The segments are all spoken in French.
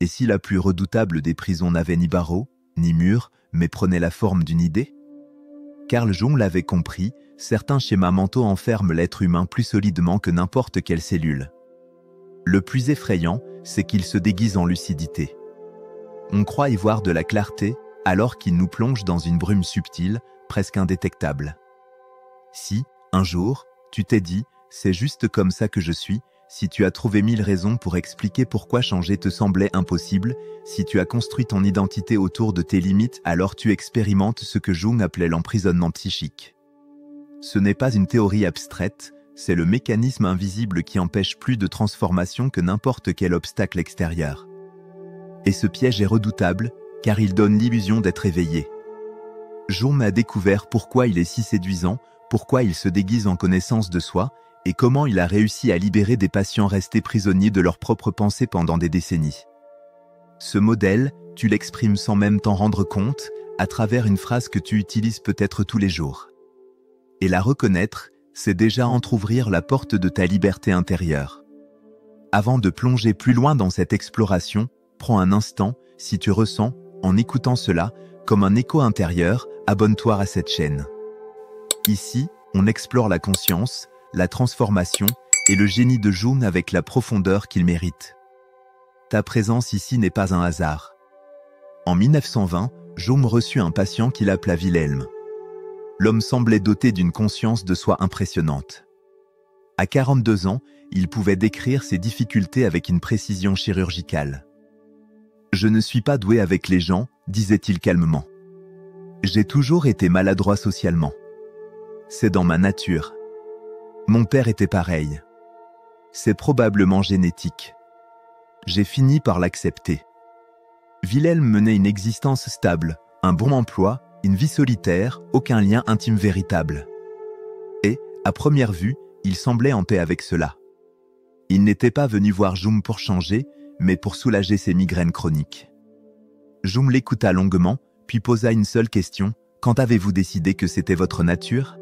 Et si la plus redoutable des prisons n'avait ni barreaux, ni murs, mais prenait la forme d'une idée? Carl Jung l'avait compris, certains schémas mentaux enferment l'être humain plus solidement que n'importe quelle cellule. Le plus effrayant, c'est qu'il se déguise en lucidité. On croit y voir de la clarté, alors qu'il nous plonge dans une brume subtile, presque indétectable. Si, un jour, tu t'es dit « c'est juste comme ça que je suis », si tu as trouvé 1000 raisons pour expliquer pourquoi changer te semblait impossible, si tu as construit ton identité autour de tes limites, alors tu expérimentes ce que Jung appelait l'emprisonnement psychique. Ce n'est pas une théorie abstraite, c'est le mécanisme invisible qui empêche plus de transformation que n'importe quel obstacle extérieur. Et ce piège est redoutable, car il donne l'illusion d'être éveillé. Jung a découvert pourquoi il est si séduisant, pourquoi il se déguise en connaissance de soi, et comment il a réussi à libérer des patients restés prisonniers de leurs propres pensées pendant des décennies. Ce modèle, tu l'exprimes sans même t'en rendre compte, à travers une phrase que tu utilises peut-être tous les jours. Et la reconnaître, c'est déjà entrouvrir la porte de ta liberté intérieure. Avant de plonger plus loin dans cette exploration, prends un instant, si tu ressens, en écoutant cela, comme un écho intérieur, abonne-toi à cette chaîne. Ici, on explore la conscience, la transformation et le génie de Jung avec la profondeur qu'il mérite. Ta présence ici n'est pas un hasard. En 1920, Jung reçut un patient qu'il appela Wilhelm. L'homme semblait doté d'une conscience de soi impressionnante. À 42 ans, il pouvait décrire ses difficultés avec une précision chirurgicale. « Je ne suis pas doué avec les gens », disait-il calmement. « J'ai toujours été maladroit socialement. C'est dans ma nature. Mon père était pareil. C'est probablement génétique. J'ai fini par l'accepter. » Wilhelm menait une existence stable, un bon emploi, une vie solitaire, aucun lien intime véritable. Et, à première vue, il semblait en paix avec cela. Il n'était pas venu voir Jung pour changer, mais pour soulager ses migraines chroniques. Jung l'écouta longuement, puis posa une seule question. « Quand avez-vous décidé que c'était votre nature ?»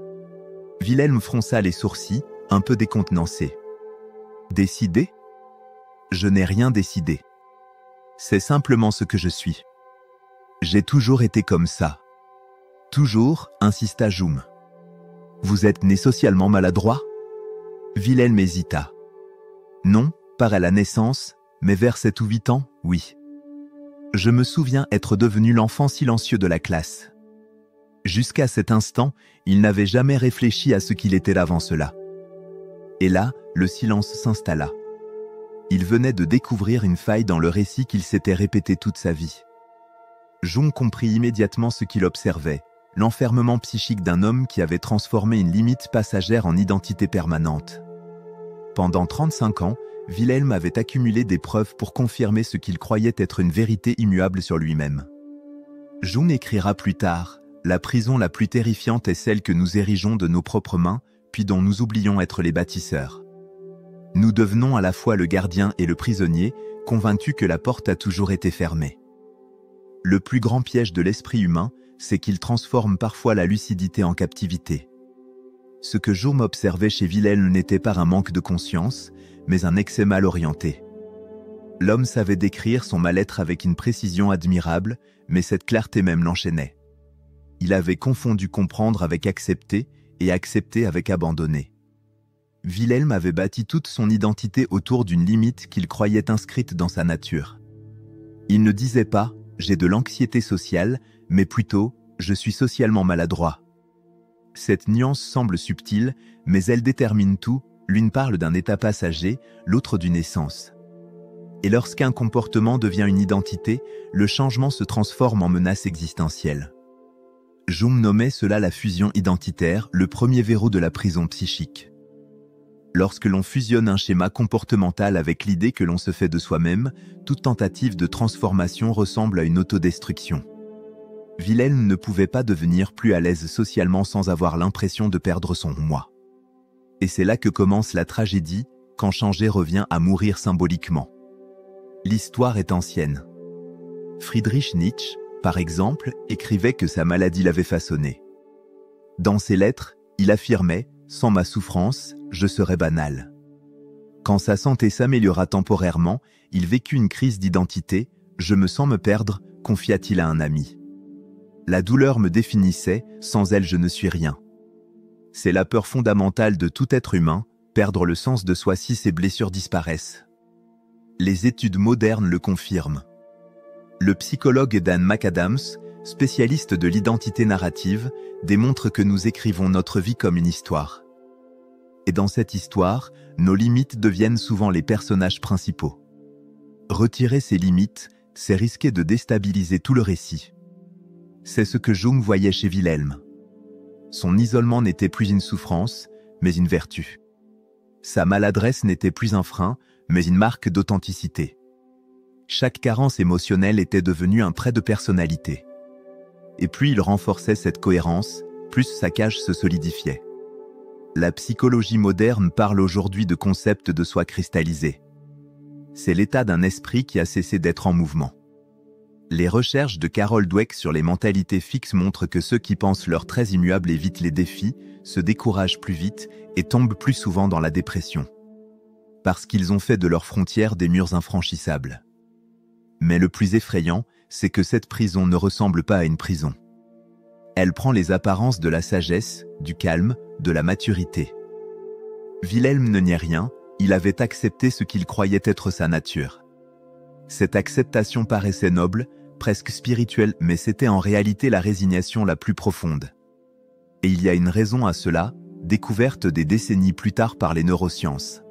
Wilhelm fronça les sourcils, un peu décontenancé. « Décidé ? Je n'ai rien décidé. C'est simplement ce que je suis. J'ai toujours été comme ça. » « Toujours, insista Jung. Vous êtes né socialement maladroit ? » Wilhelm hésita. « Non, pas à la naissance, mais vers 7 ou 8 ans, oui. Je me souviens être devenu l'enfant silencieux de la classe. Jusqu'à cet instant, il n'avait jamais réfléchi à ce qu'il était avant cela. Et là, le silence s'installa. Il venait de découvrir une faille dans le récit qu'il s'était répété toute sa vie. Jung comprit immédiatement ce qu'il observait, l'enfermement psychique d'un homme qui avait transformé une limite passagère en identité permanente. Pendant 35 ans, Wilhelm avait accumulé des preuves pour confirmer ce qu'il croyait être une vérité immuable sur lui-même. Jung écrira plus tard: « La prison la plus terrifiante est celle que nous érigeons de nos propres mains, puis dont nous oublions être les bâtisseurs. Nous devenons à la fois le gardien et le prisonnier, convaincus que la porte a toujours été fermée. » Le plus grand piège de l'esprit humain, c'est qu'il transforme parfois la lucidité en captivité. Ce que Jung observait chez Wilhelm n'était pas un manque de conscience, mais un excès mal orienté. L'homme savait décrire son mal-être avec une précision admirable, mais cette clarté même l'enchaînait. Il avait confondu comprendre avec accepter et accepter avec abandonner. Wilhelm avait bâti toute son identité autour d'une limite qu'il croyait inscrite dans sa nature. Il ne disait pas « j'ai de l'anxiété sociale », mais plutôt « je suis socialement maladroit ». Cette nuance semble subtile, mais elle détermine tout, l'une parle d'un état passager, l'autre d'une essence. Et lorsqu'un comportement devient une identité, le changement se transforme en menace existentielle. Jung nommait cela la fusion identitaire, le premier verrou de la prison psychique. Lorsque l'on fusionne un schéma comportemental avec l'idée que l'on se fait de soi-même, toute tentative de transformation ressemble à une autodestruction. Wilhelm ne pouvait pas devenir plus à l'aise socialement sans avoir l'impression de perdre son moi. Et c'est là que commence la tragédie, quand changer revient à mourir symboliquement. L'histoire est ancienne. Friedrich Nietzsche, par exemple, écrivait que sa maladie l'avait façonné. Dans ses lettres, il affirmait « Sans ma souffrance, je serais banal ». Quand sa santé s'améliora temporairement, il vécut une crise d'identité. « Je me sens me perdre », confia-t-il à un ami. La douleur me définissait, sans elle je ne suis rien. C'est la peur fondamentale de tout être humain, perdre le sens de soi si ses blessures disparaissent. Les études modernes le confirment. Le psychologue Dan McAdams, spécialiste de l'identité narrative, démontre que nous écrivons notre vie comme une histoire. Et dans cette histoire, nos limites deviennent souvent les personnages principaux. Retirer ces limites, c'est risquer de déstabiliser tout le récit. C'est ce que Jung voyait chez Wilhelm. Son isolement n'était plus une souffrance, mais une vertu. Sa maladresse n'était plus un frein, mais une marque d'authenticité. Chaque carence émotionnelle était devenue un trait de personnalité. Et plus il renforçait cette cohérence, plus sa cage se solidifiait. La psychologie moderne parle aujourd'hui de concept de soi cristallisé. C'est l'état d'un esprit qui a cessé d'être en mouvement. Les recherches de Carol Dweck sur les mentalités fixes montrent que ceux qui pensent leurs traits immuables évitent les défis, se découragent plus vite et tombent plus souvent dans la dépression. Parce qu'ils ont fait de leurs frontières des murs infranchissables. Mais le plus effrayant, c'est que cette prison ne ressemble pas à une prison. Elle prend les apparences de la sagesse, du calme, de la maturité. Wilhelm ne niait rien, il avait accepté ce qu'il croyait être sa nature. Cette acceptation paraissait noble, presque spirituelle, mais c'était en réalité la résignation la plus profonde. Et il y a une raison à cela, découverte des décennies plus tard par les neurosciences.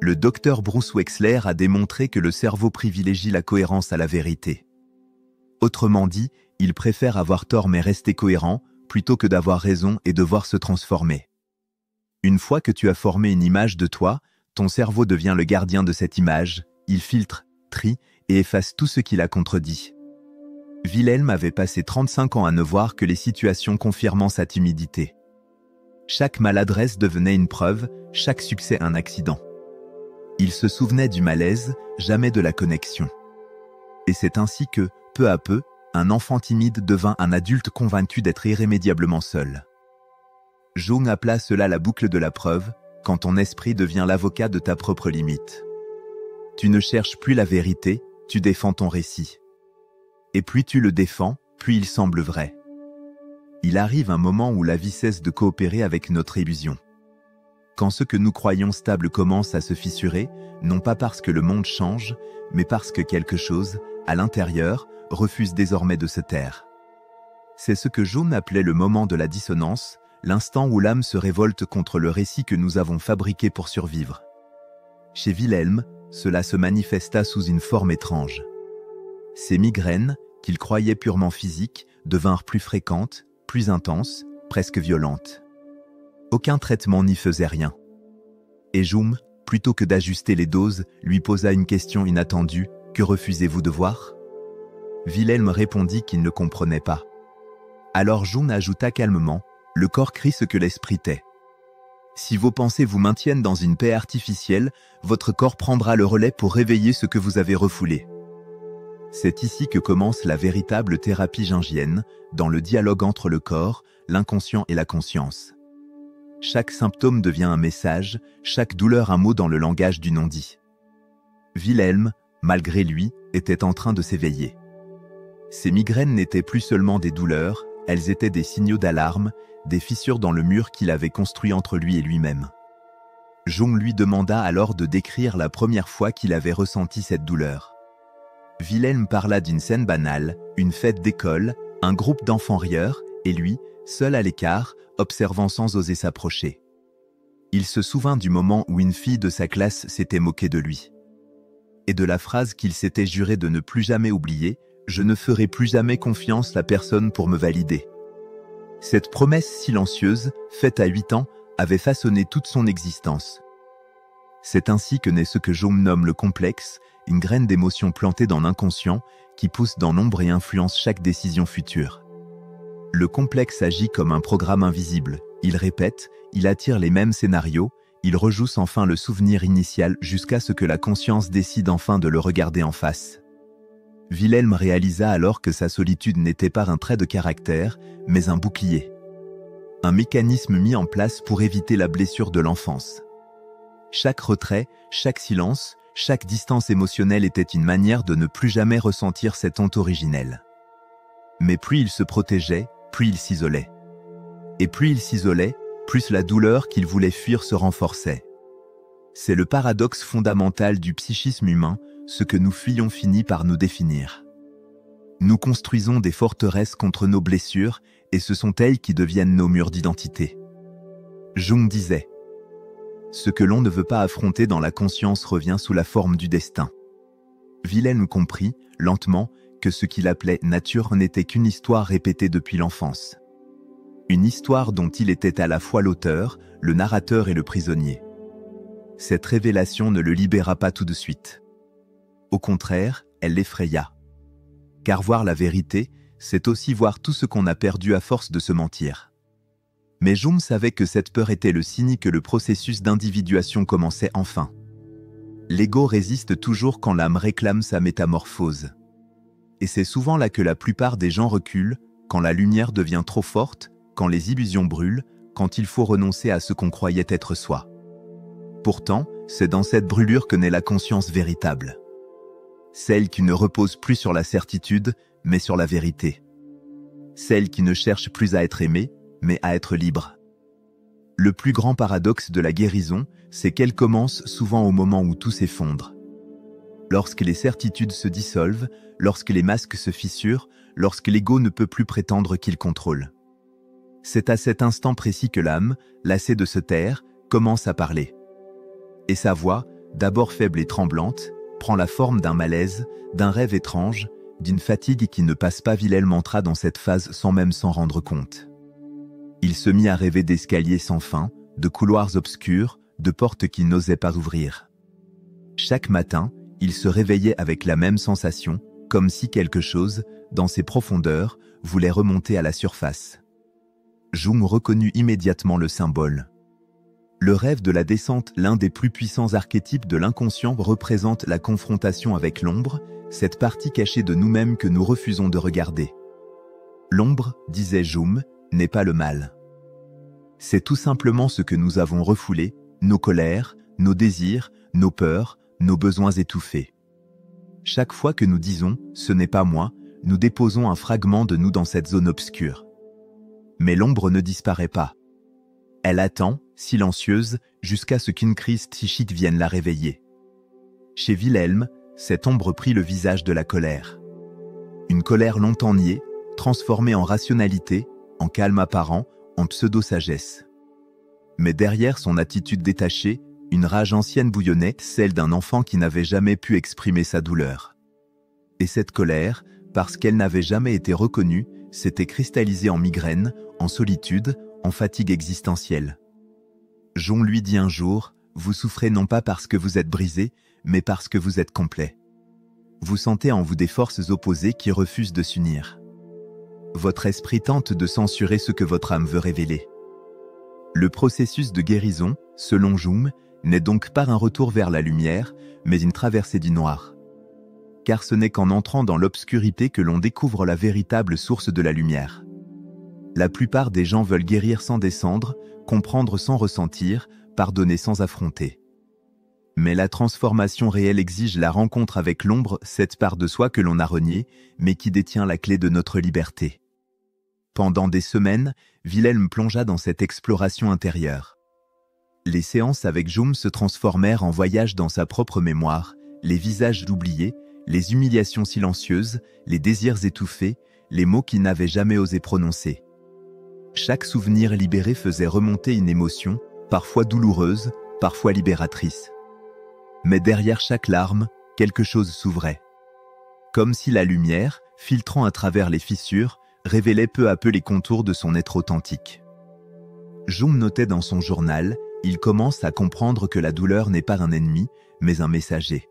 Le docteur Bruce Wexler a démontré que le cerveau privilégie la cohérence à la vérité. Autrement dit, il préfère avoir tort mais rester cohérent, plutôt que d'avoir raison et devoir se transformer. Une fois que tu as formé une image de toi, ton cerveau devient le gardien de cette image, il filtre, trie et efface tout ce qui la contredit. Wilhelm avait passé 35 ans à ne voir que les situations confirmant sa timidité. Chaque maladresse devenait une preuve, chaque succès un accident. Il se souvenait du malaise, jamais de la connexion. Et c'est ainsi que, peu à peu, un enfant timide devint un adulte convaincu d'être irrémédiablement seul. Jung appela cela la boucle de la preuve, quand ton esprit devient l'avocat de ta propre limite. Tu ne cherches plus la vérité, tu défends ton récit. Et plus tu le défends, plus il semble vrai. Il arrive un moment où la vie cesse de coopérer avec notre illusion. Quand ce que nous croyons stable commence à se fissurer, non pas parce que le monde change, mais parce que quelque chose, à l'intérieur, refuse désormais de se taire. C'est ce que Jung appelait le moment de la dissonance, l'instant où l'âme se révolte contre le récit que nous avons fabriqué pour survivre. Chez Wilhelm, cela se manifesta sous une forme étrange. Ses migraines, qu'il croyait purement physiques, devinrent plus fréquentes, plus intenses, presque violentes. Aucun traitement n'y faisait rien. Et Jung, plutôt que d'ajuster les doses, lui posa une question inattendue. « Que refusez-vous de voir ?» Wilhelm répondit qu'il ne comprenait pas. Alors Jung ajouta calmement, « Le corps crie ce que l'esprit tait. Si vos pensées vous maintiennent dans une paix artificielle, votre corps prendra le relais pour réveiller ce que vous avez refoulé. » C'est ici que commence la véritable thérapie jungienne, dans le dialogue entre le corps, l'inconscient et la conscience. Chaque symptôme devient un message, chaque douleur un mot dans le langage du non-dit. Wilhelm, malgré lui, était en train de s'éveiller. Ses migraines n'étaient plus seulement des douleurs, elles étaient des signaux d'alarme, des fissures dans le mur qu'il avait construit entre lui et lui-même. Jung lui demanda alors de décrire la première fois qu'il avait ressenti cette douleur. Wilhelm parla d'une scène banale, une fête d'école, un groupe d'enfants rieurs, et lui, seul à l'écart, observant sans oser s'approcher. Il se souvint du moment où une fille de sa classe s'était moquée de lui. Et de la phrase qu'il s'était juré de ne plus jamais oublier, « Je ne ferai plus jamais confiance à personne pour me valider ». Cette promesse silencieuse, faite à 8 ans, avait façonné toute son existence. C'est ainsi que naît ce que Jung nomme le complexe, une graine d'émotion plantée dans l'inconscient qui pousse dans l'ombre et influence chaque décision future. Le complexe agit comme un programme invisible. Il répète, il attire les mêmes scénarios, il rejoue sans fin le souvenir initial jusqu'à ce que la conscience décide enfin de le regarder en face. Wilhelm réalisa alors que sa solitude n'était pas un trait de caractère, mais un bouclier. Un mécanisme mis en place pour éviter la blessure de l'enfance. Chaque retrait, chaque silence, chaque distance émotionnelle était une manière de ne plus jamais ressentir cette honte originelle. Mais plus il se protégeait, plus il s'isolait. Et plus il s'isolait, plus la douleur qu'il voulait fuir se renforçait. C'est le paradoxe fondamental du psychisme humain, ce que nous fuyons finit par nous définir. Nous construisons des forteresses contre nos blessures, et ce sont elles qui deviennent nos murs d'identité. Jung disait « Ce que l'on ne veut pas affronter dans la conscience revient sous la forme du destin ». Wilhelm comprit, lentement, que ce qu'il appelait « nature » n'était qu'une histoire répétée depuis l'enfance. Une histoire dont il était à la fois l'auteur, le narrateur et le prisonnier. Cette révélation ne le libéra pas tout de suite. Au contraire, elle l'effraya. Car voir la vérité, c'est aussi voir tout ce qu'on a perdu à force de se mentir. Mais Jung savait que cette peur était le signe que le processus d'individuation commençait enfin. L'ego résiste toujours quand l'âme réclame sa métamorphose. Et c'est souvent là que la plupart des gens reculent, quand la lumière devient trop forte, quand les illusions brûlent, quand il faut renoncer à ce qu'on croyait être soi. Pourtant, c'est dans cette brûlure que naît la conscience véritable. Celle qui ne repose plus sur la certitude, mais sur la vérité. Celle qui ne cherche plus à être aimée, mais à être libre. Le plus grand paradoxe de la guérison, c'est qu'elle commence souvent au moment où tout s'effondre. Lorsque les certitudes se dissolvent, lorsque les masques se fissurent, lorsque l'ego ne peut plus prétendre qu'il contrôle. C'est à cet instant précis que l'âme, lassée de se taire, commence à parler. Et sa voix, d'abord faible et tremblante, prend la forme d'un malaise, d'un rêve étrange, d'une fatigue qui ne passe pas. Wilhelm entra dans cette phase sans même s'en rendre compte. Il se mit à rêver d'escaliers sans fin, de couloirs obscurs, de portes qu'il n'osait pas ouvrir. Chaque matin, il se réveillait avec la même sensation, comme si quelque chose, dans ses profondeurs, voulait remonter à la surface. Jung reconnut immédiatement le symbole. Le rêve de la descente, l'un des plus puissants archétypes de l'inconscient, représente la confrontation avec l'ombre, cette partie cachée de nous-mêmes que nous refusons de regarder. L'ombre, disait Jung, n'est pas le mal. C'est tout simplement ce que nous avons refoulé, nos colères, nos désirs, nos peurs, nos besoins étouffés. Chaque fois que nous disons « ce n'est pas moi », nous déposons un fragment de nous dans cette zone obscure. Mais l'ombre ne disparaît pas. Elle attend, silencieuse, jusqu'à ce qu'une crise psychique vienne la réveiller. Chez Wilhelm, cette ombre prit le visage de la colère. Une colère longtemps niée, transformée en rationalité, en calme apparent, en pseudo-sagesse. Mais derrière son attitude détachée, une rage ancienne bouillonnait, celle d'un enfant qui n'avait jamais pu exprimer sa douleur. Et cette colère, parce qu'elle n'avait jamais été reconnue, s'était cristallisée en migraine, en solitude, en fatigue existentielle. Jung lui dit un jour, « Vous souffrez non pas parce que vous êtes brisé, mais parce que vous êtes complet. Vous sentez en vous des forces opposées qui refusent de s'unir. Votre esprit tente de censurer ce que votre âme veut révéler. » Le processus de guérison, selon Jung, n'est donc pas un retour vers la lumière, mais une traversée du noir. Car ce n'est qu'en entrant dans l'obscurité que l'on découvre la véritable source de la lumière. La plupart des gens veulent guérir sans descendre, comprendre sans ressentir, pardonner sans affronter. Mais la transformation réelle exige la rencontre avec l'ombre, cette part de soi que l'on a reniée, mais qui détient la clé de notre liberté. Pendant des semaines, Wilhelm plongea dans cette exploration intérieure. Les séances avec Jung se transformèrent en voyage dans sa propre mémoire, les visages oubliés, les humiliations silencieuses, les désirs étouffés, les mots qu'il n'avait jamais osé prononcer. Chaque souvenir libéré faisait remonter une émotion, parfois douloureuse, parfois libératrice. Mais derrière chaque larme, quelque chose s'ouvrait. Comme si la lumière, filtrant à travers les fissures, révélait peu à peu les contours de son être authentique. Jung notait dans son journal, il commence à comprendre que la douleur n'est pas un ennemi, mais un messager.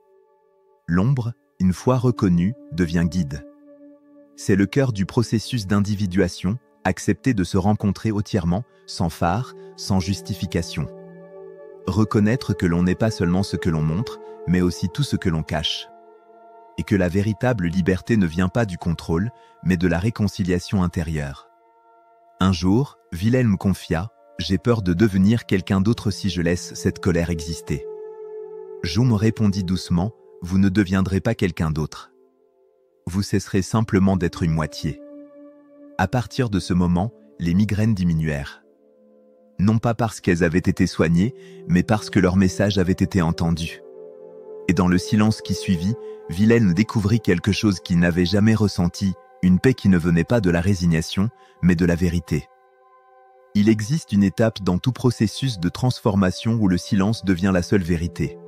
L'ombre, une fois reconnue, devient guide. C'est le cœur du processus d'individuation, accepter de se rencontrer entièrement, sans phare, sans justification. Reconnaître que l'on n'est pas seulement ce que l'on montre, mais aussi tout ce que l'on cache. Et que la véritable liberté ne vient pas du contrôle, mais de la réconciliation intérieure. Un jour, Wilhelm confia, « J'ai peur de devenir quelqu'un d'autre si je laisse cette colère exister. » Jung répondit doucement, « Vous ne deviendrez pas quelqu'un d'autre. Vous cesserez simplement d'être une moitié. » À partir de ce moment, les migraines diminuèrent. Non pas parce qu'elles avaient été soignées, mais parce que leur message avait été entendu. Et dans le silence qui suivit, Wilhelm découvrit quelque chose qu'il n'avait jamais ressenti, une paix qui ne venait pas de la résignation, mais de la vérité. Il existe une étape dans tout processus de transformation où le silence devient la seule vérité.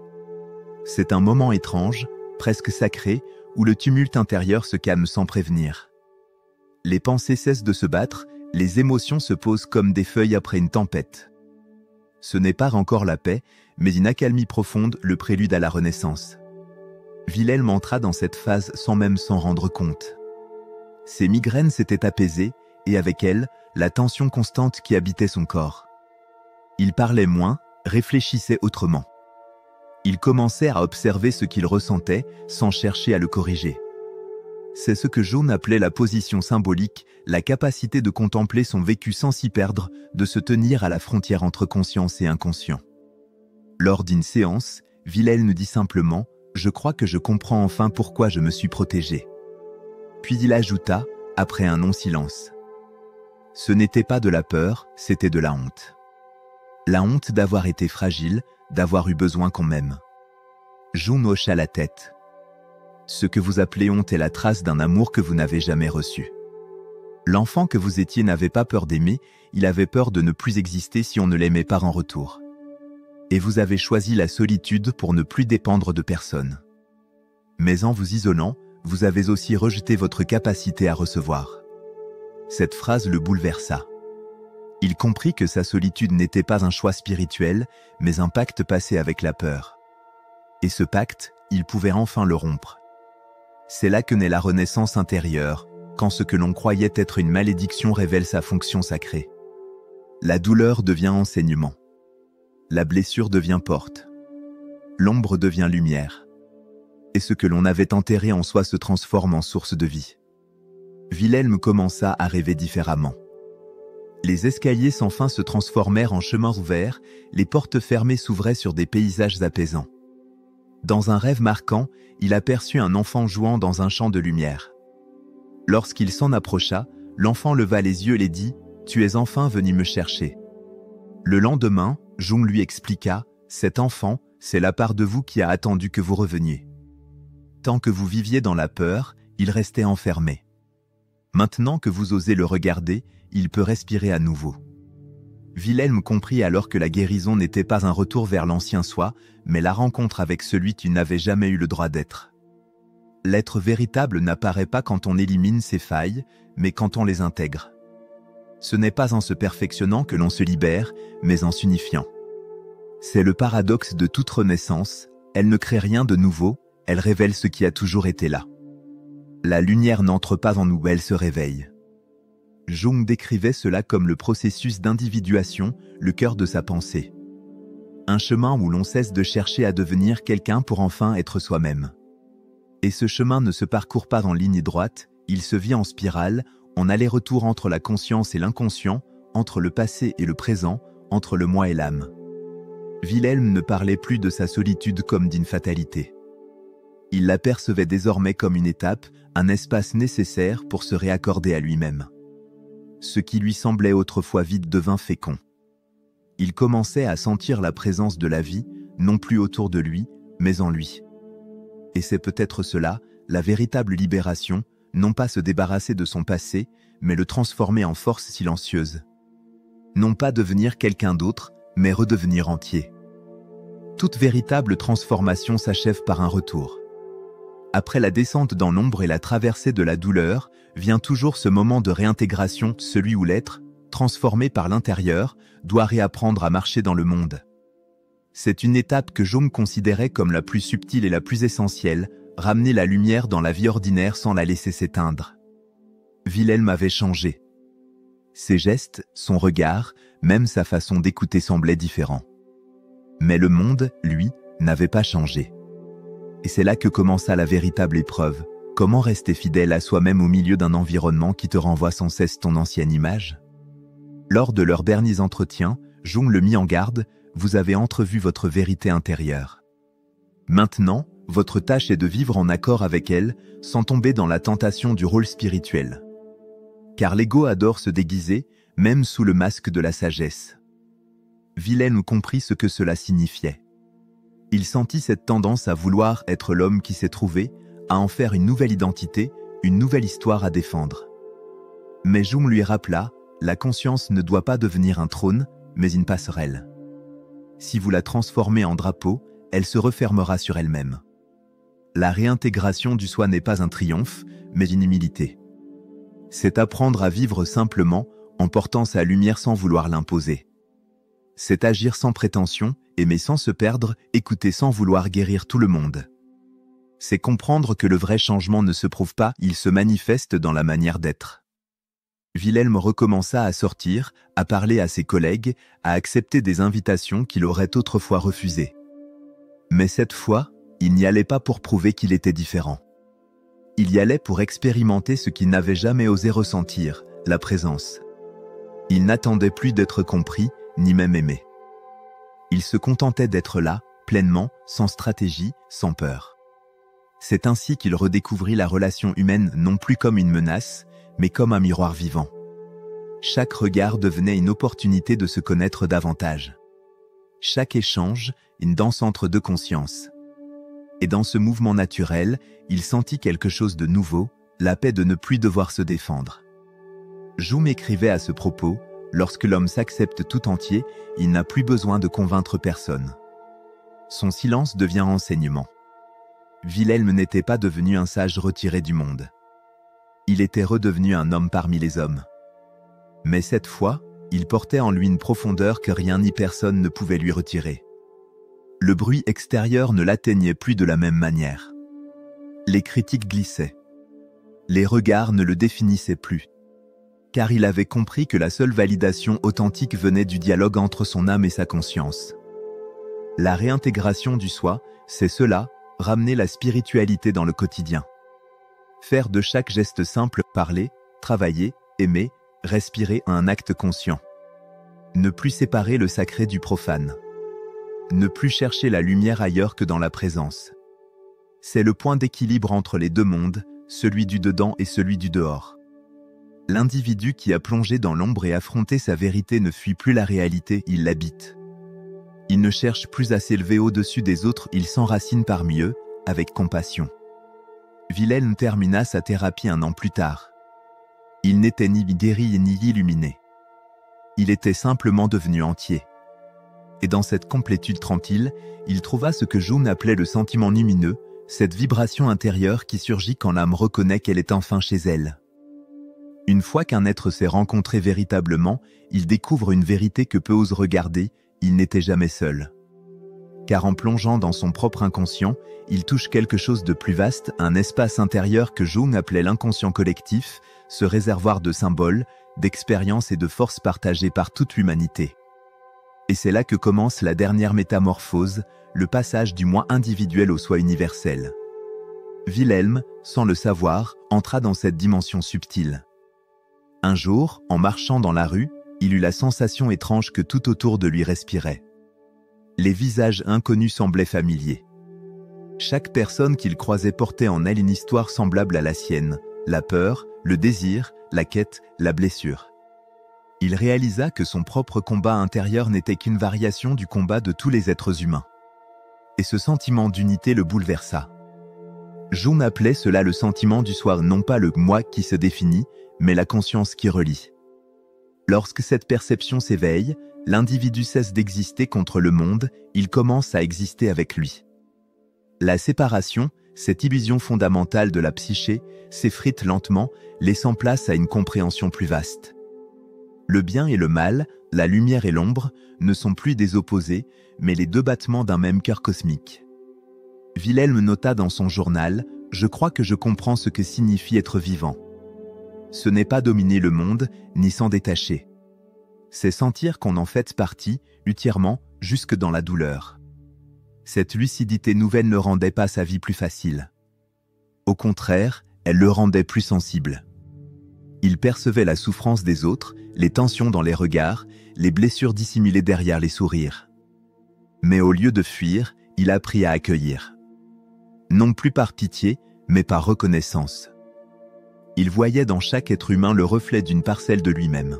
C'est un moment étrange, presque sacré, où le tumulte intérieur se calme sans prévenir. Les pensées cessent de se battre, les émotions se posent comme des feuilles après une tempête. Ce n'est pas encore la paix, mais une accalmie profonde, le prélude à la renaissance. Wilhelm entra dans cette phase sans même s'en rendre compte. Ses migraines s'étaient apaisées, et avec elles, la tension constante qui habitait son corps. Il parlait moins, réfléchissait autrement. Il commençait à observer ce qu'il ressentait, sans chercher à le corriger. C'est ce que Jung appelait la position symbolique, la capacité de contempler son vécu sans s'y perdre, de se tenir à la frontière entre conscience et inconscient. Lors d'une séance, Wilhelm dit simplement « Je crois que je comprends enfin pourquoi je me suis protégé ». Puis il ajouta, après un long-silence. Ce n'était pas de la peur, c'était de la honte. La honte d'avoir été fragile, d'avoir eu besoin qu'on m'aime. Jung hocha la tête. Ce que vous appelez honte est la trace d'un amour que vous n'avez jamais reçu. L'enfant que vous étiez n'avait pas peur d'aimer, il avait peur de ne plus exister si on ne l'aimait pas en retour. Et vous avez choisi la solitude pour ne plus dépendre de personne. Mais en vous isolant, vous avez aussi rejeté votre capacité à recevoir. Cette phrase le bouleversa. Il comprit que sa solitude n'était pas un choix spirituel, mais un pacte passé avec la peur. Et ce pacte, il pouvait enfin le rompre. C'est là que naît la renaissance intérieure, quand ce que l'on croyait être une malédiction révèle sa fonction sacrée. La douleur devient enseignement. La blessure devient porte. L'ombre devient lumière. Et ce que l'on avait enterré en soi se transforme en source de vie. Wilhelm commença à rêver différemment. Les escaliers sans fin se transformèrent en chemins ouverts, les portes fermées s'ouvraient sur des paysages apaisants. Dans un rêve marquant, il aperçut un enfant jouant dans un champ de lumière. Lorsqu'il s'en approcha, l'enfant leva les yeux et dit « Tu es enfin venu me chercher ». Le lendemain, Jung lui expliqua « Cet enfant, c'est la part de vous qui a attendu que vous reveniez. Tant que vous viviez dans la peur, il restait enfermé. Maintenant que vous osez le regarder, il peut respirer à nouveau. » Wilhelm comprit alors que la guérison n'était pas un retour vers l'ancien soi, mais la rencontre avec celui qui n'avait jamais eu le droit d'être. L'être véritable n'apparaît pas quand on élimine ses failles, mais quand on les intègre. Ce n'est pas en se perfectionnant que l'on se libère, mais en s'unifiant. C'est le paradoxe de toute renaissance, elle ne crée rien de nouveau, elle révèle ce qui a toujours été là. La lumière n'entre pas en nous, elle se réveille. Jung décrivait cela comme le processus d'individuation, le cœur de sa pensée. Un chemin où l'on cesse de chercher à devenir quelqu'un pour enfin être soi-même. Et ce chemin ne se parcourt pas en ligne droite, il se vit en spirale, en aller-retour entre la conscience et l'inconscient, entre le passé et le présent, entre le moi et l'âme. Wilhelm ne parlait plus de sa solitude comme d'une fatalité. Il l'apercevait désormais comme une étape, un espace nécessaire pour se réaccorder à lui-même. Ce qui lui semblait autrefois vide devint fécond. Il commençait à sentir la présence de la vie, non plus autour de lui, mais en lui. Et c'est peut-être cela, la véritable libération, non pas se débarrasser de son passé, mais le transformer en force silencieuse. Non pas devenir quelqu'un d'autre, mais redevenir entier. Toute véritable transformation s'achève par un retour. Après la descente dans l'ombre et la traversée de la douleur, vient toujours ce moment de réintégration, celui où l'être, transformé par l'intérieur, doit réapprendre à marcher dans le monde. C'est une étape que Jung considérait comme la plus subtile et la plus essentielle, ramener la lumière dans la vie ordinaire sans la laisser s'éteindre. Wilhelm avait changé. Ses gestes, son regard, même sa façon d'écouter semblaient différents. Mais le monde, lui, n'avait pas changé. Et c'est là que commença la véritable épreuve. Comment rester fidèle à soi-même au milieu d'un environnement qui te renvoie sans cesse ton ancienne image? Lors de leurs derniers entretiens, Jung le mit en garde, vous avez entrevu votre vérité intérieure. Maintenant, votre tâche est de vivre en accord avec elle, sans tomber dans la tentation du rôle spirituel. Car l'ego adore se déguiser, même sous le masque de la sagesse. Wilhelm comprit ce que cela signifiait. Il sentit cette tendance à vouloir être l'homme qui s'est trouvé, à en faire une nouvelle identité, une nouvelle histoire à défendre. Mais Jung lui rappela, la conscience ne doit pas devenir un trône, mais une passerelle. Si vous la transformez en drapeau, elle se refermera sur elle-même. La réintégration du soi n'est pas un triomphe, mais une humilité. C'est apprendre à vivre simplement, en portant sa lumière sans vouloir l'imposer. C'est agir sans prétention, aimer sans se perdre, écouter sans vouloir guérir tout le monde. C'est comprendre que le vrai changement ne se prouve pas, il se manifeste dans la manière d'être. Wilhelm recommença à sortir, à parler à ses collègues, à accepter des invitations qu'il aurait autrefois refusées. Mais cette fois, il n'y allait pas pour prouver qu'il était différent. Il y allait pour expérimenter ce qu'il n'avait jamais osé ressentir, la présence. Il n'attendait plus d'être compris, ni même aimé. Il se contentait d'être là, pleinement, sans stratégie, sans peur. C'est ainsi qu'il redécouvrit la relation humaine non plus comme une menace, mais comme un miroir vivant. Chaque regard devenait une opportunité de se connaître davantage. Chaque échange, une danse entre deux consciences. Et dans ce mouvement naturel, il sentit quelque chose de nouveau, la paix de ne plus devoir se défendre. Jung écrivait à ce propos, lorsque l'homme s'accepte tout entier, il n'a plus besoin de convaincre personne. Son silence devient enseignement. Wilhelm n'était pas devenu un sage retiré du monde. Il était redevenu un homme parmi les hommes. Mais cette fois, il portait en lui une profondeur que rien ni personne ne pouvait lui retirer. Le bruit extérieur ne l'atteignait plus de la même manière. Les critiques glissaient. Les regards ne le définissaient plus. Car il avait compris que la seule validation authentique venait du dialogue entre son âme et sa conscience. La réintégration du soi, c'est cela, ramener la spiritualité dans le quotidien. Faire de chaque geste simple, parler, travailler, aimer, respirer un acte conscient. Ne plus séparer le sacré du profane. Ne plus chercher la lumière ailleurs que dans la présence. C'est le point d'équilibre entre les deux mondes, celui du dedans et celui du dehors. L'individu qui a plongé dans l'ombre et affronté sa vérité ne fuit plus la réalité, il l'habite. Il ne cherche plus à s'élever au-dessus des autres, il s'enracine parmi eux, avec compassion. Wilhelm termina sa thérapie 1 an plus tard. Il n'était ni guéri ni illuminé. Il était simplement devenu entier. Et dans cette complétude tranquille, il trouva ce que Jung appelait le sentiment lumineux, cette vibration intérieure qui surgit quand l'âme reconnaît qu'elle est enfin chez elle. Une fois qu'un être s'est rencontré véritablement, il découvre une vérité que peu osent regarder, il n'était jamais seul. Car en plongeant dans son propre inconscient, il touche quelque chose de plus vaste, un espace intérieur que Jung appelait l'inconscient collectif, ce réservoir de symboles, d'expériences et de forces partagées par toute l'humanité. Et c'est là que commence la dernière métamorphose, le passage du moi individuel au soi universel. Wilhelm, sans le savoir, entra dans cette dimension subtile. Un jour, en marchant dans la rue, il eut la sensation étrange que tout autour de lui respirait. Les visages inconnus semblaient familiers. Chaque personne qu'il croisait portait en elle une histoire semblable à la sienne, la peur, le désir, la quête, la blessure. Il réalisa que son propre combat intérieur n'était qu'une variation du combat de tous les êtres humains. Et ce sentiment d'unité le bouleversa. Jung appelait cela le sentiment du soi, non pas le « moi » qui se définit, mais la conscience qui relie. Lorsque cette perception s'éveille, l'individu cesse d'exister contre le monde, il commence à exister avec lui. La séparation, cette illusion fondamentale de la psyché, s'effrite lentement, laissant place à une compréhension plus vaste. Le bien et le mal, la lumière et l'ombre, ne sont plus des opposés, mais les deux battements d'un même cœur cosmique. Wilhelm nota dans son journal « Je crois que je comprends ce que signifie être vivant. Ce n'est pas dominer le monde, ni s'en détacher. C'est sentir qu'on en fait partie, entièrement, jusque dans la douleur. » Cette lucidité nouvelle ne rendait pas sa vie plus facile. Au contraire, elle le rendait plus sensible. Il percevait la souffrance des autres, les tensions dans les regards, les blessures dissimulées derrière les sourires. Mais au lieu de fuir, il apprit à accueillir. Non plus par pitié, mais par reconnaissance. Il voyait dans chaque être humain le reflet d'une parcelle de lui-même.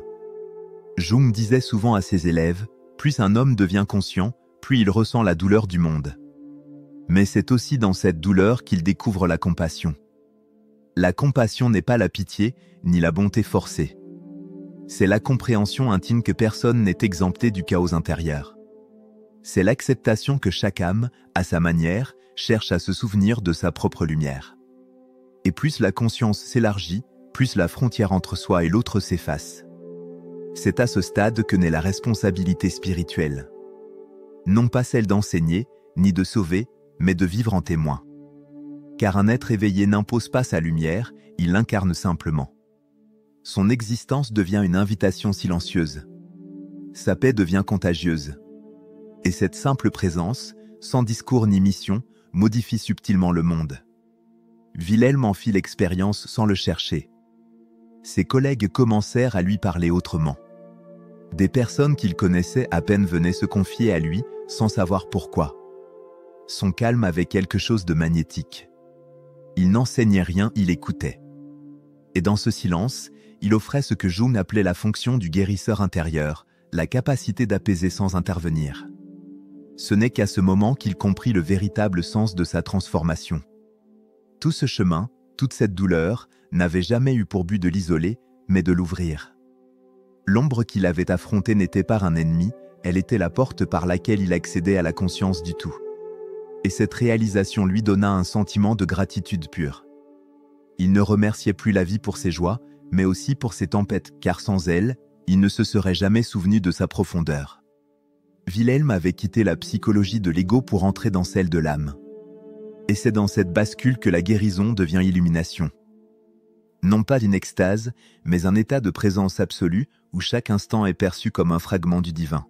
Jung disait souvent à ses élèves, plus un homme devient conscient, plus il ressent la douleur du monde. Mais c'est aussi dans cette douleur qu'il découvre la compassion. La compassion n'est pas la pitié, ni la bonté forcée. C'est la compréhension intime que personne n'est exempté du chaos intérieur. C'est l'acceptation que chaque âme, à sa manière, cherche à se souvenir de sa propre lumière. Et plus la conscience s'élargit, plus la frontière entre soi et l'autre s'efface. C'est à ce stade que naît la responsabilité spirituelle. Non pas celle d'enseigner, ni de sauver, mais de vivre en témoin. Car un être éveillé n'impose pas sa lumière, il l'incarne simplement. Son existence devient une invitation silencieuse. Sa paix devient contagieuse. Et cette simple présence, sans discours ni mission, modifie subtilement le monde. Wilhelm en fit l'expérience sans le chercher. Ses collègues commencèrent à lui parler autrement. Des personnes qu'il connaissait à peine venaient se confier à lui, sans savoir pourquoi. Son calme avait quelque chose de magnétique. Il n'enseignait rien, il écoutait. Et dans ce silence, il offrait ce que Jung appelait la fonction du guérisseur intérieur, la capacité d'apaiser sans intervenir. Ce n'est qu'à ce moment qu'il comprit le véritable sens de sa transformation. Tout ce chemin, toute cette douleur, n'avait jamais eu pour but de l'isoler, mais de l'ouvrir. L'ombre qu'il avait affrontée n'était pas un ennemi, elle était la porte par laquelle il accédait à la conscience du tout. Et cette réalisation lui donna un sentiment de gratitude pure. Il ne remerciait plus la vie pour ses joies, mais aussi pour ses tempêtes, car sans elle, il ne se serait jamais souvenu de sa profondeur. Wilhelm avait quitté la psychologie de l'ego pour entrer dans celle de l'âme. Et c'est dans cette bascule que la guérison devient illumination. Non pas une extase, mais un état de présence absolue où chaque instant est perçu comme un fragment du divin.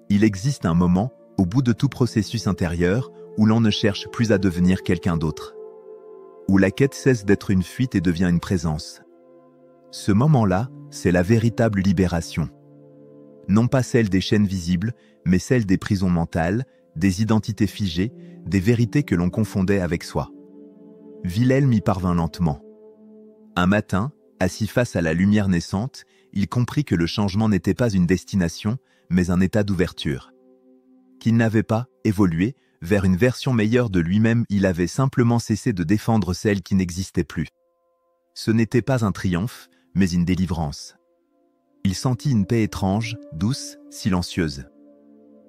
Il existe un moment, au bout de tout processus intérieur, où l'on ne cherche plus à devenir quelqu'un d'autre. Où la quête cesse d'être une fuite et devient une présence. Ce moment-là, c'est la véritable libération. Non pas celle des chaînes visibles, mais celle des prisons mentales, des identités figées, des vérités que l'on confondait avec soi. Wilhelm y parvint lentement. Un matin, assis face à la lumière naissante, il comprit que le changement n'était pas une destination, mais un état d'ouverture. Qu'il n'avait pas évolué vers une version meilleure de lui-même, il avait simplement cessé de défendre celle qui n'existait plus. Ce n'était pas un triomphe, mais une délivrance. Il sentit une paix étrange, douce, silencieuse.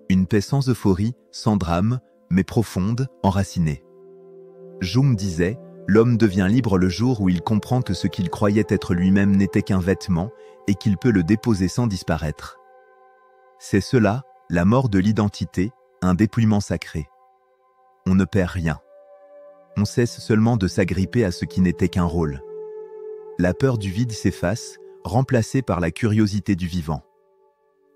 Une paix sans euphorie, sans drame, mais profonde, enracinée. Jung disait, l'homme devient libre le jour où il comprend que ce qu'il croyait être lui-même n'était qu'un vêtement et qu'il peut le déposer sans disparaître. C'est cela, la mort de l'identité, un dépouillement sacré. On ne perd rien. On cesse seulement de s'agripper à ce qui n'était qu'un rôle. La peur du vide s'efface, remplacée par la curiosité du vivant.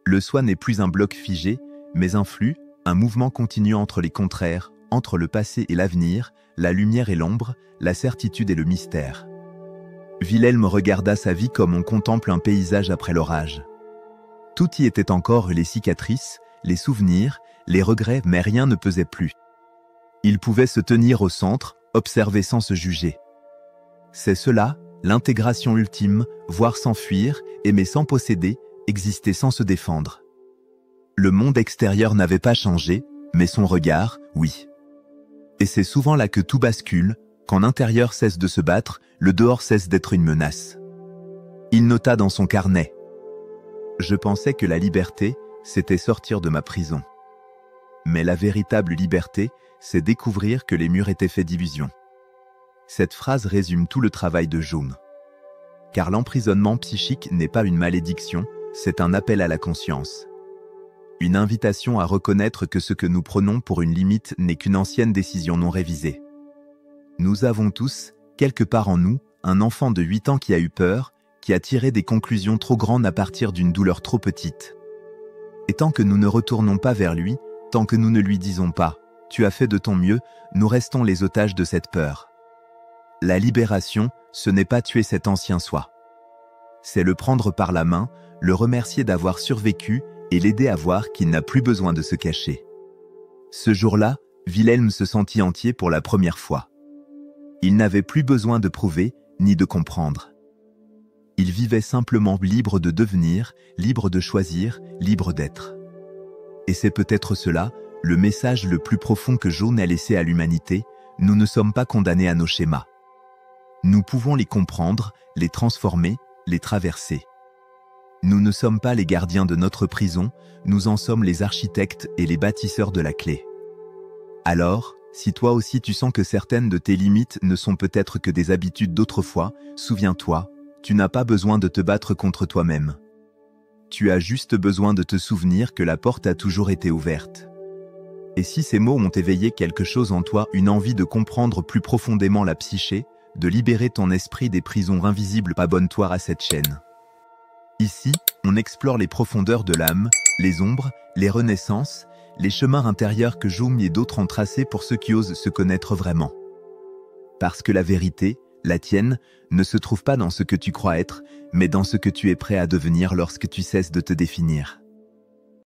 Le soi n'est plus un bloc figé, mais un flux, un mouvement continu entre les contraires, entre le passé et l'avenir, la lumière et l'ombre, la certitude et le mystère. Wilhelm regarda sa vie comme on contemple un paysage après l'orage. Tout y était encore, les cicatrices, les souvenirs, les regrets, mais rien ne pesait plus. Il pouvait se tenir au centre, observer sans se juger. C'est cela, l'intégration ultime, voir sans fuir, aimer sans posséder, exister sans se défendre. Le monde extérieur n'avait pas changé, mais son regard, oui. Et c'est souvent là que tout bascule, quand l'intérieur cesse de se battre, le dehors cesse d'être une menace. Il nota dans son carnet. Je pensais que la liberté, c'était sortir de ma prison. Mais la véritable liberté, c'est découvrir que les murs étaient faits d'illusions. Cette phrase résume tout le travail de Jung. Car l'emprisonnement psychique n'est pas une malédiction, c'est un appel à la conscience. Une invitation à reconnaître que ce que nous prenons pour une limite n'est qu'une ancienne décision non révisée. Nous avons tous, quelque part en nous, un enfant de 8 ans qui a eu peur, qui a tiré des conclusions trop grandes à partir d'une douleur trop petite. Et tant que nous ne retournons pas vers lui, tant que nous ne lui disons pas « tu as fait de ton mieux », nous restons les otages de cette peur. La libération, ce n'est pas tuer cet ancien soi. C'est le prendre par la main, le remercier d'avoir survécu et l'aider à voir qu'il n'a plus besoin de se cacher. Ce jour-là, Wilhelm se sentit entier pour la première fois. Il n'avait plus besoin de prouver, ni de comprendre. Il vivait simplement libre de devenir, libre de choisir, libre d'être. Et c'est peut-être cela, le message le plus profond que Jung a laissé à l'humanité: nous ne sommes pas condamnés à nos schémas. Nous pouvons les comprendre, les transformer, les traverser. Nous ne sommes pas les gardiens de notre prison, nous en sommes les architectes et les bâtisseurs de la clé. Alors, si toi aussi tu sens que certaines de tes limites ne sont peut-être que des habitudes d'autrefois, souviens-toi, tu n'as pas besoin de te battre contre toi-même. Tu as juste besoin de te souvenir que la porte a toujours été ouverte. Et si ces mots ont éveillé quelque chose en toi, une envie de comprendre plus profondément la psyché, de libérer ton esprit des prisons invisibles, abonne-toi à cette chaîne. Ici, on explore les profondeurs de l'âme, les ombres, les renaissances, les chemins intérieurs que Jung et d'autres ont tracés pour ceux qui osent se connaître vraiment. Parce que la vérité, la tienne, ne se trouve pas dans ce que tu crois être, mais dans ce que tu es prêt à devenir lorsque tu cesses de te définir.